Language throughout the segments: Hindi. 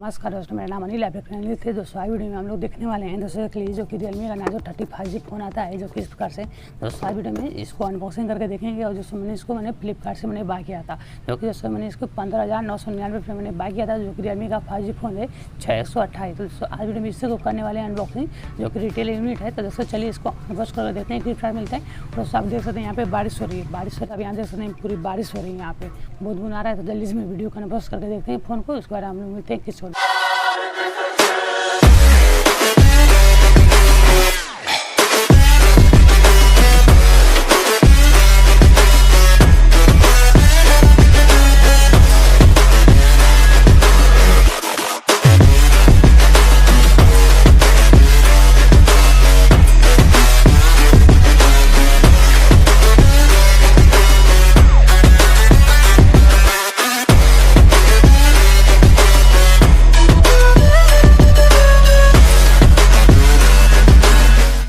नमस्कार दोस्तों, मेरा नाम अनिल है। अनिल थे दोस्तों, आज वीडियो में हम लोग देखने वाले हैं दोस्तों के लिए जो कि Realme का नाजो 35G फ़ोन आता है, जो कि इस प्रकार से दोस्तों आज वीडियो में इसको अनबॉक्सिंग करके देखेंगे। और दोस्तों मैंने फ्लिपकार्ट से मैंने बाय किया था, जो कि दोस्तों मैंने इसको 15,999 रुपये मैंने बाय किया था, जो कि Realme का 5G फ़ोन है 6128। तो दोस्तों आज वीडियो में इससे को करने वाले हैं अनबॉक्सिंग, जो कि रिटेल यूनिट है। तो दोस्तों चलिए इसको अनबॉक्स करके देखते हैं फ्लिपकार्ट मिलता है। और दोस्तों आप देख सकते हैं यहाँ पे बारिश हो रही है, बारिश हो रही है, यहाँ देख सकते हैं पूरी बारिश हो रही है, यहाँ पे बहुत बुन आ रहा है। तो जल्दी से मैं वीडियो को अनबॉक्स करके देखते हैं फ़ोन को, उसके बाद हम लोग मिलते हैं किस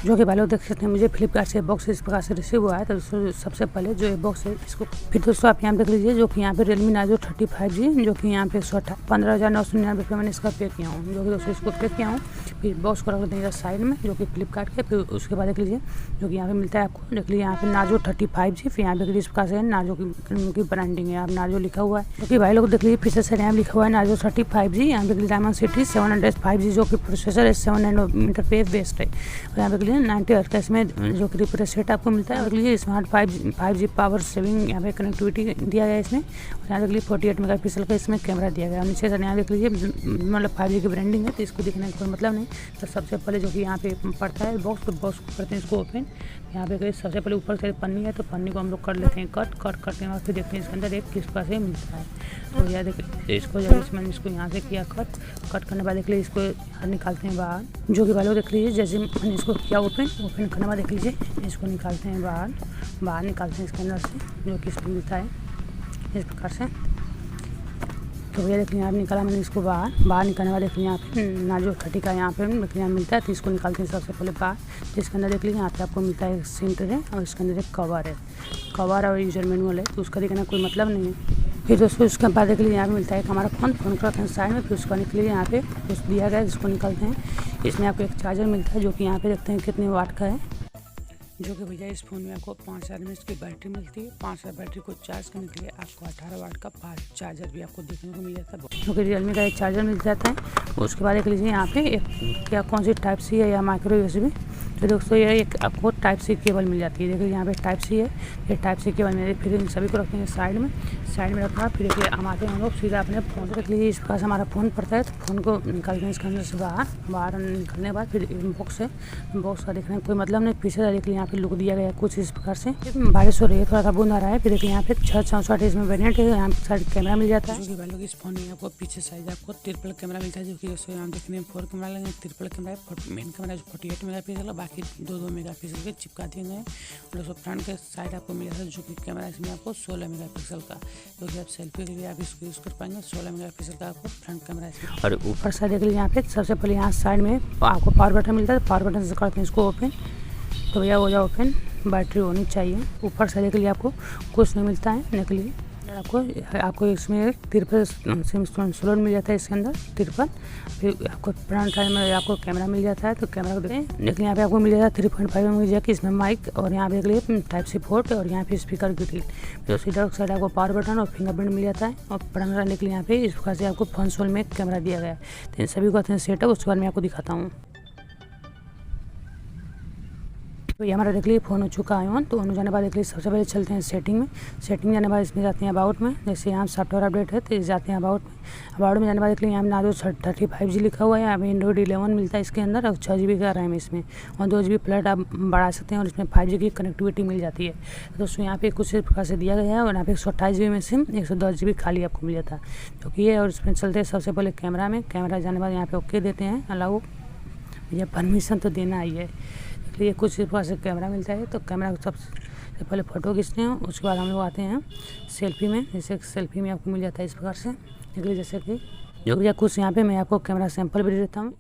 जो कि भाई लोग देख सकते हैं मुझे फ्लिपकार्ट से बॉक्स इस प्रकार से रिसीव हुआ है। तो सबसे पहले जो ये बॉक्स है इसको फिर दोस्तों आप यहाँ देख लीजिए, जो कि यहाँ पे Realme Narzo 35G जो कि यहाँ पे 15,999 रुपये मैंने इसका पे किया हूँ, जो कि दोस्तों इसको पे किया हूँ। फिर बॉक्स को रख देंगे साइड में, जो कि फ्लिपकार्ट के। फिर उसके बाद देख लीजिए जो कि यहाँ पे मिलता है आपको, देख लीजिए यहाँ पे Narzo 35G। फिर यहाँ पे इस प्रकार से Narzo की ब्रांडिंग है, आप Narzo लिखा हुआ है, जो कि भाई लोग देख लीजिए पीछे से यहाँ लिखा हुआ है Narzo 35G। यहाँ पे डायमंड सिटी 705G जो कि प्रोसेसर है 7 नैनोमीटर पे बेस्ड है। और यहाँ पे देख लीजिए 90 हर्ट्ज का इसमें जो कि रिफ्रेश रेट आपको मिलता है। और लिए स्मार्ट 5G पावर सेविंग यहाँ पे कनेक्टिविटी दिया गया है इसमें। और यहाँ देख लीजिए 48 मेगापिक्सल का इसमें कैमरा दिया गया है। नीचे से यहाँ देख लीजिए मतलब 5G की ब्रांडिंग है, तो इसको दिखने का कोई मतलब नहीं। तो सबसे पहले जो कि यहाँ पे पड़ता है बॉक्स, तो बॉक्स को करते हैं इसको ओपन। यहाँ पे सबसे पहले ऊपर से पन्नी है, तो पन्नी को हम लोग कर लेते हैं कट करने के बाद फिर देखते हैं इसके अंदर एक किस प्रकार से मिलता है। तो यह देखिए इसको जब मैंने इसको यहाँ से किया कट करने के बाद देख लीजिए इसको निकालते हैं बाहर, जो कि वालों देख लीजिए जैसे मैंने इसको किया ओपन करने के बाद देख लीजिए इसको निकालते हैं बाहर निकालते हैं इसके अंदर से, जो कि इसमें मिलता है इस प्रकार से। तो भैया देखिए यहाँ निकाला मैंने इसको बाहर निकालने के बाद देखिए यहाँ पे Narzo 30 का यहाँ पे यहाँ मिलता है। तो इसको निकालते हैं सबसे पहले बाहर। तो इसके अंदर देख लीजिए यहाँ पे आपको मिलता है एक सेंटर है, और इसके अंदर एक कवर और यूजर मैनुअल है, तो उसका देखना कोई मतलब नहीं है। फिर दोस्तों उसके बाद देख लीजिए यहाँ पे मिलता है हमारा फ़ोन को रखते हैं साइड में। फिर उसको निकलिए यहाँ पे कुछ दिया गया है, जिसको निकालते हैं। इसमें आपको एक चार्जर मिलता है, जो कि यहाँ पे देखते हैं कितने वाट का है, जो कि भैया इस फ़ोन में आपको 5000 mAh की बैटरी मिलती है। 5000 बैटरी को चार्ज करने के लिए आपको 18 वाट का फास्ट चार्जर भी आपको देखने को मिल जाता है, जो कि Realme का एक चार्जर मिल जाता है। उसके बाद देख लीजिए यहाँ पे एक क्या कौन सी टाइप सी है या माइक्रो USB। तो दोस्तों ये एक आपको टाइप सी केबल मिल जाती है। देखिए यहाँ पे टाइप सी है, ये टाइप सी केबल मिल। फिर इन सभी को रखते हैं साइड में रखा। फिर देखिए हम आते हैं हम लोग सीधा अपने फ़ोन से। देख लीजिए इस पास हमारा फ़ोन पड़ता है, तो फ़ोन को निकालते हैं इसके अंदर से बाहर निकलने के बाद फिर बॉक्स का देखने का कोई मतलब नहीं। पीछे देख लीजिए यहाँ पे लुक दिया गया कुछ इस प्रकार से। बारिश हो रही है, थोड़ा सा बूंद आ रहा है। फिर देखिए यहाँ पे 664 इसमें वेरिएंट है, यहाँ पे साइड कैमरा मिल जाता है, जो कि भाई लोग इस फोन में आपको पीछे साइड आपको ट्रिपल कैमरा मिलता है, जो कि दोस्तों यहाँ देखने में 4 कैमरा लगे, triple camera main camera 48 megapixel का, बाकी 2 मेगापिक्सल के चिपका दिए गए हैं। और दोस्तों फ्रंट के साइड आपको मिला था, जो कि कैमरा इसमें आपको 16 मेगापिक्सल का, जो कि आप सेल्फी के लिए आप इसको यूज़ कर पाएंगे। 16 मेगापिक्सल का आपको फ्रंट कैमरा इसमें। और ऊपर साइड देख लीजिए यहाँ पे सबसे पहले यहाँ साइड में आपको पावर बटन मिलता है। पावर बटन से करते हैं इसको ओपन, तो भैया हो जाए ओपन। बैटरी होनी चाहिए। ऊपर से देख लीजिए आपको कुछ नहीं मिलता है, देख लीजिए आपको इसमें 53 सिम स्लॉट मिल जाता है इसके अंदर 53। फिर आपको फ्रंट साइड में आपको कैमरा मिल जाता है, तो कैमरा को देखिए यहाँ पे आपको मिल जाता है 3.5 मिल जाएगा इसमें माइक। और यहाँ पे देख लीजिए टाइप सी पोर्ट, और यहाँ पे स्पीकर की टिल। तो सीधा साइड आपको पावर बटन और फिंगरप्रिंट मिल जाता है। और फ्रंट साइड देख लीजिए यहाँ पे इस प्रकार से आपको फ्रंट सोल में कैमरा दिया गया है। तो इन सभी को सेटअप उसके बाद मैं आपको दिखाता हूँ। तो ये हमारा देख लीजिए फ़ोन हो चुका है ऑन। तो ऑन जाने बाद देख लीजिए सबसे पहले चलते हैं सेटिंग में जाने बाद इसमें जाते हैं अबाउट में। जैसे यहाँ सॉफ्टवेयर अपडेट है, तो जाते हैं अबाउट में जाने बाद देख लीजिए यहाँ Narzo 35G लिखा हुआ है। यहाँ पे एंड्रॉइड 11 मिलता है इसके अंदर, और 6 GB का रैम इसमें, और 2 GB फ्लैट आप बढ़ा सकते हैं। और इसमें 5G की कनेक्टिविटी मिल जाती है। तो दोस्तों यहाँ पे कुछ इस प्रकार से दिया गया है। और यहाँ पे 128 GB में सिम 110 GB खाली आपको मिल जाता है, जो कि ये। और इसमें चलते हैं सबसे पहले कैमरा जाने बाद यहाँ पे ओके देते हैं, अलाउ। ये परमिशन तो देना ही है। ये कुछ इस प्रकार से कैमरा मिलता है। तो कैमरा को सबसे पहले फ़ोटो खींचते हैं, उसके बाद हम लोग आते हैं सेल्फी में। जैसे सेल्फी में आपको मिल जाता है इस प्रकार से, जैसे कि जो भी कुछ यहाँ पे मैं आपको कैमरा सैंपल भी दे देता हूँ।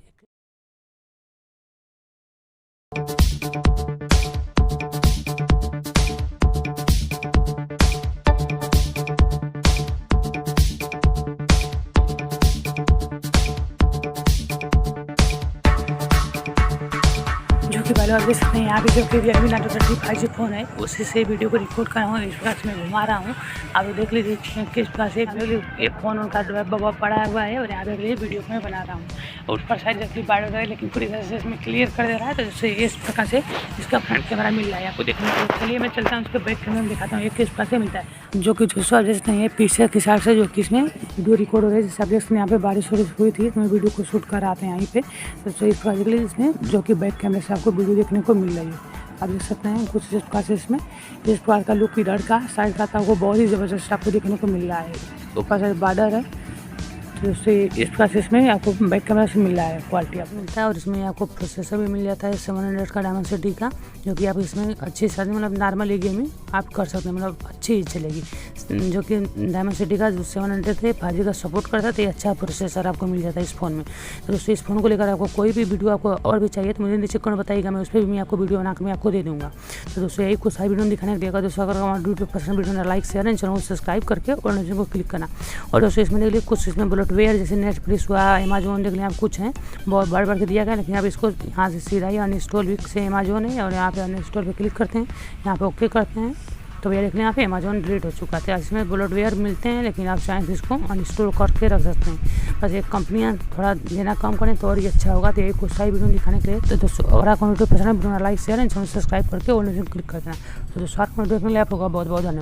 पहले और देख सकते हैं यहाँ पे जो कि Realme Narzo 35 फ़ोन है उसी से वीडियो को रिकॉर्ड कर रहा हूँ। इस प्रकार से मैं घुमा रहा हूँ, आप देख लीजिए किस प्रकार से एक फ़ोन उनका डब्बा पड़ा हुआ है और यहाँ पे वीडियो को मैं बना रहा हूँ। और ऊपर साइड जैसे बाढ़ हो रहा है लेकिन पूरी तरह से इसमें क्लियर कर दे रहा है। तो जैसे इस प्रकार से इसका फ्रंट कैमरा मिल रहा है आपको देखने को। चलिए मैं चलता हूँ उसके बैक कैमरा में दिखाता हूँ ये किस प्रकार से मिलता है। जो कि दोस्तों आप देखते हैं पीछे की साइड से जो कि इसमें वीडियो रिकॉर्ड हो रहा है। जैसे आप देखते हैं यहाँ पे बारिश हुई थी तो मैं वीडियो को शूट कर रहा था यहीं पे। तो इस प्रकार के लिए इसमें जो कि बैक कैमरे से आपको वीडियो देखने को मिल रही है। आप देख सकते हैं कुछ इस प्रकार से इसमें इस प्रकार का लुक इधर का साइड का आपको बहुत ही ज़बरदस्त आपको देखने को मिल रहा है। ऊपर से बॉर्डर है तो उससे इस प्रकार से इसमें आपको बैक कैमरा से मिल रहा है क्वालिटी आपको मिलता है। और इसमें आपको प्रोसेसर भी मिल जाता है 700 का डायमेंसिटी का, जो कि आप इसमें अच्छी सारी मतलब नॉर्मल गेमिंग आप कर सकते हैं, मतलब अच्छी ही चलेगी। जो कि डायमेंसिटी का जो 700 थे 5G का सपोर्ट करता है तो ये अच्छा प्रोसेसर आपको मिल जाता है इस फ़ोन में। तो दोस्तों इस फ़ोन को लेकर आपको कोई भी वीडियो आपको और भी चाहिए तो मुझे नीचे कमेंट बताइएगा, मैं उस पर भी मैं आपको वीडियो बनाकर मैं आपको दे दूँगा। तो दोस्तों यही कुछ सारी वीडियो दिखाने के लिए दोस्तों अगर हमारे वीडियो पसंद video like share and channel को सब्सक्राइब करके और नोटिफिकेशन को क्लिक करना। और दोस्तों इसमें देख लीजिए कुछ इसमें ब्लॉटवेयर जैसे नेटफ्लिक्स हुआ अमेजोन देख लें आप कुछ हैं बहुत बढ़ के दिया गया, लेकिन आप इसको यहाँ से सीधा ही अनइंस्टॉल भी से अमेजोन है और यहाँ पे अनइंस्टॉल पे क्लिक करते हैं, यहाँ पे ओके करते हैं तो भैया देख लें यहाँ पे अमेजोन डिलीट हो चुका था। इसमें ब्लॉटवेयर मिलते हैं लेकिन आप चाहें तो इसको अनइंस्टॉल करके रख सकते हैं। बस एक कंपनियाँ थोड़ा देना कम करें तो और ही अच्छा होगा। तो यही कुछ सारी वीडियो दिखाने के लिए तो दोस्तों अगर आपको वीडियो पसंद है video like share and channel subscribe करके और क्लिक कर देना। तो दोस्तों वीडियो देखने के लिए आप लोगों का बहुत बहुत धन्यवाद।